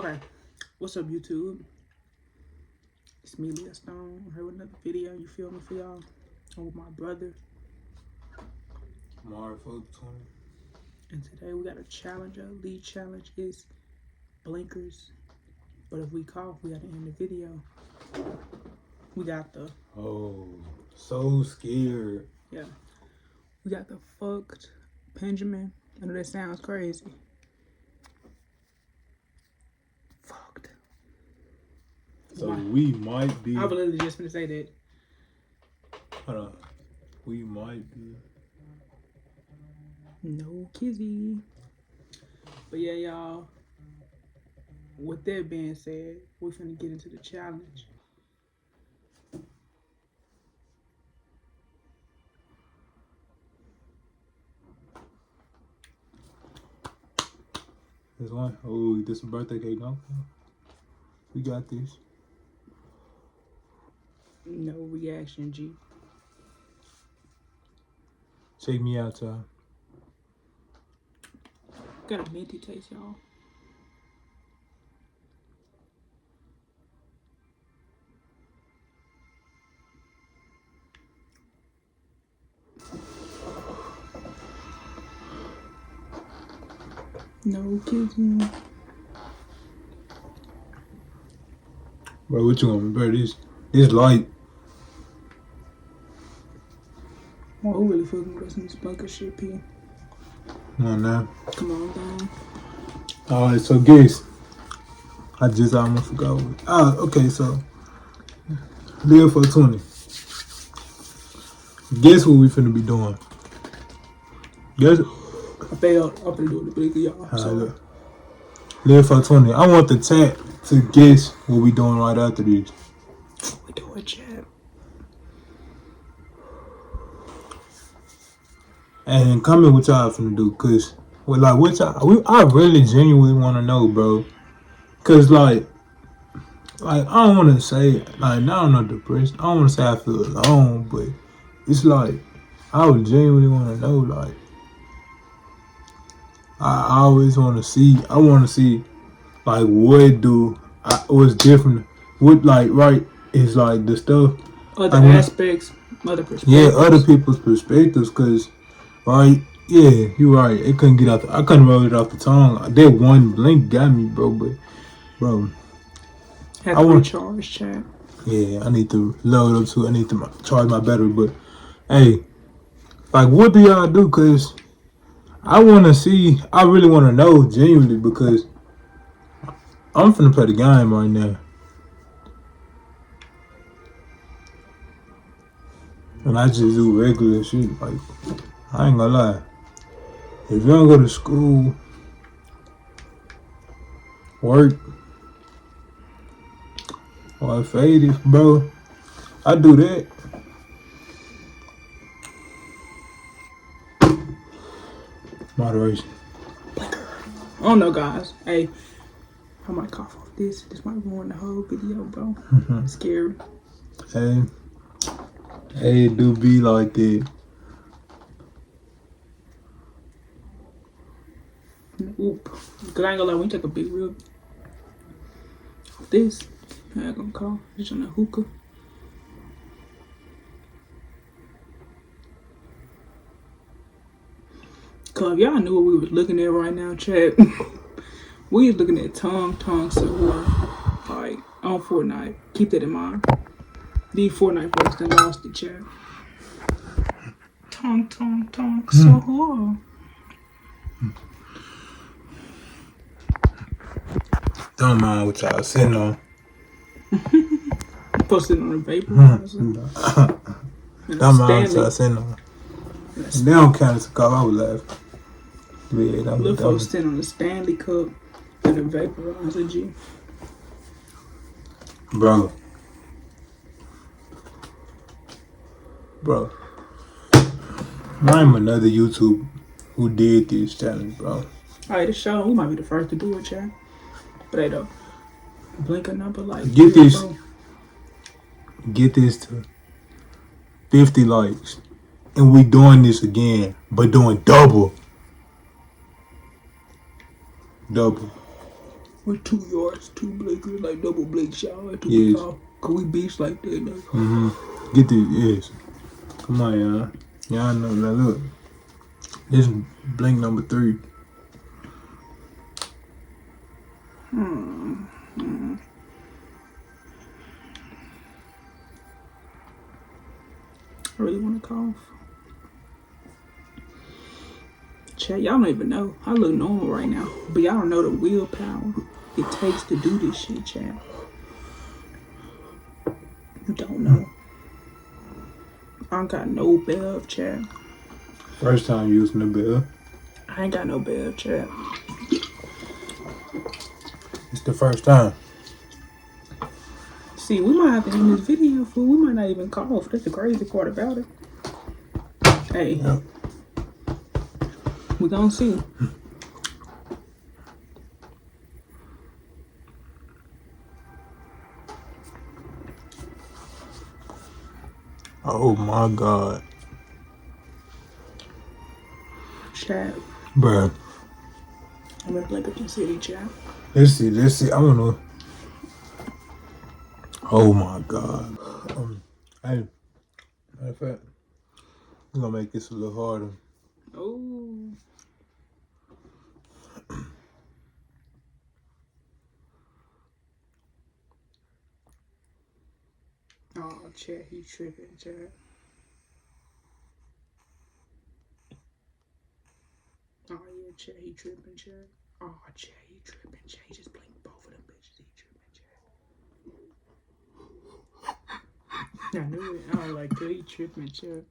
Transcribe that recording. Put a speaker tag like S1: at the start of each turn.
S1: Okay, what's up, YouTube? It's me, Leah Stone. I'm here with another video. You feel me, for y'all? I'm with my brother,
S2: Fvckd.
S1: and today we got a challenge. Our lead challenge is blinkers. But if we cough, we gotta end the video. We got the
S2: So scared.
S1: yeah, we got the fucked Benjamin. I know that sounds crazy. Fucked.
S2: So we might be.
S1: I was literally just gonna say that.
S2: Hold on. We might be.
S1: No kizzy. But yeah, y'all. With that being said, we're finna get into the challenge.
S2: This one. Oh, this a birthday cake. No, we got this.
S1: No reaction, G.
S2: Check me out, y'all.
S1: Got a minty taste, y'all. No kissing.
S2: Bro, what you want, bro? This light.
S1: Oh, who really fucking with some bunker shit, P?
S2: Come on now.
S1: Come on down.
S2: Alright, so guess. I just almost forgot. Okay, so live for 20. Guess what we finna be doing? Guess.
S1: I failed. I'm finna do the blinker, y'all. So,
S2: Live for 20. I want the chat to guess what we doing right after this.
S1: we do a chat.
S2: And comment what y'all finna do, cause what y'all, I really genuinely wanna know, bro. Cause like I don't wanna say like now I'm not depressed. I don't wanna say I feel alone, but it's like I would genuinely wanna know, like I always wanna see like what's different. What like right is like the stuff
S1: Other aspects, other perspectives.
S2: Yeah, other people's perspectives, cause right, yeah, you're right. It couldn't get out. I couldn't roll it off the tongue. That one blink got me, bro. But, bro,
S1: Have to recharge, chat.
S2: Yeah, I need to load up too. I need to charge my battery. But, hey, like, what do y'all do? Cause I want to see. I really want to know genuinely because I'm finna play the game right now. And I just do regular shit. Like, I ain't gonna lie. If you don't go to school, work, or faded, bro, I do that. Moderation.
S1: I don't know, guys. Hey, I might cough off this. This might ruin the whole video, bro. It's scary.
S2: Hey, it do be like that.
S1: Oop. Cause I ain't gonna lie, when you take a big rib off this, I ain't gonna cough. Just on the hookah. Cause if y'all knew what we was looking at right now, chat. We was looking at tongue Sahur. Like, on Fortnite. Keep that in mind. These Fortnite folks that lost the chat. Tongue Sahur.
S2: Don't mind what y'all sitting on.
S1: Posted on the vaporizer.
S2: Don't mind what y'all sitting on. They don't count as a cup. I would laugh. Yeah,
S1: little folks sitting on the Stanley Cup and a vaporizer, G.
S2: Bro. I'm another YouTube who did this challenge, bro.
S1: Alright, this show, we might be the first to do it, chat. But hey, though. Blink a number like
S2: Get this to 50 likes. And we doing this again, but doing double.
S1: What With 2 yards, 2 blinkers, like double blink shower.
S2: Yes.
S1: Cause we beach like that. Like.
S2: Get the yes. Come on, y'all. Y'all know now. Look, this is blink number 3.
S1: I really want to cough. Chat, y'all don't even know. I look normal right now, but y'all don't know the willpower it takes to do this shit, chat. You don't know. I don't got no bev, chat.
S2: First time using the bell.
S1: I ain't got no bev, chat.
S2: It's the first time.
S1: See, we might have to end this video, fool. We might not even cough. That's the crazy part about it. Hey,
S2: Yep.
S1: we gonna see.
S2: Oh my God,
S1: Chat.
S2: bruh.
S1: I'm gonna blink up the city, chat.
S2: Let's see. I wanna. Oh my God. Hey, matter of fact, we're gonna make this a little harder.
S1: Oh. Oh, chat, he tripping, chat. Oh, yeah, chat, he tripping, chat. Oh, chat, he tripping, chat. He just blinked both of them bitches. He tripping, chat. I knew it. I don't like that. He tripping, chat.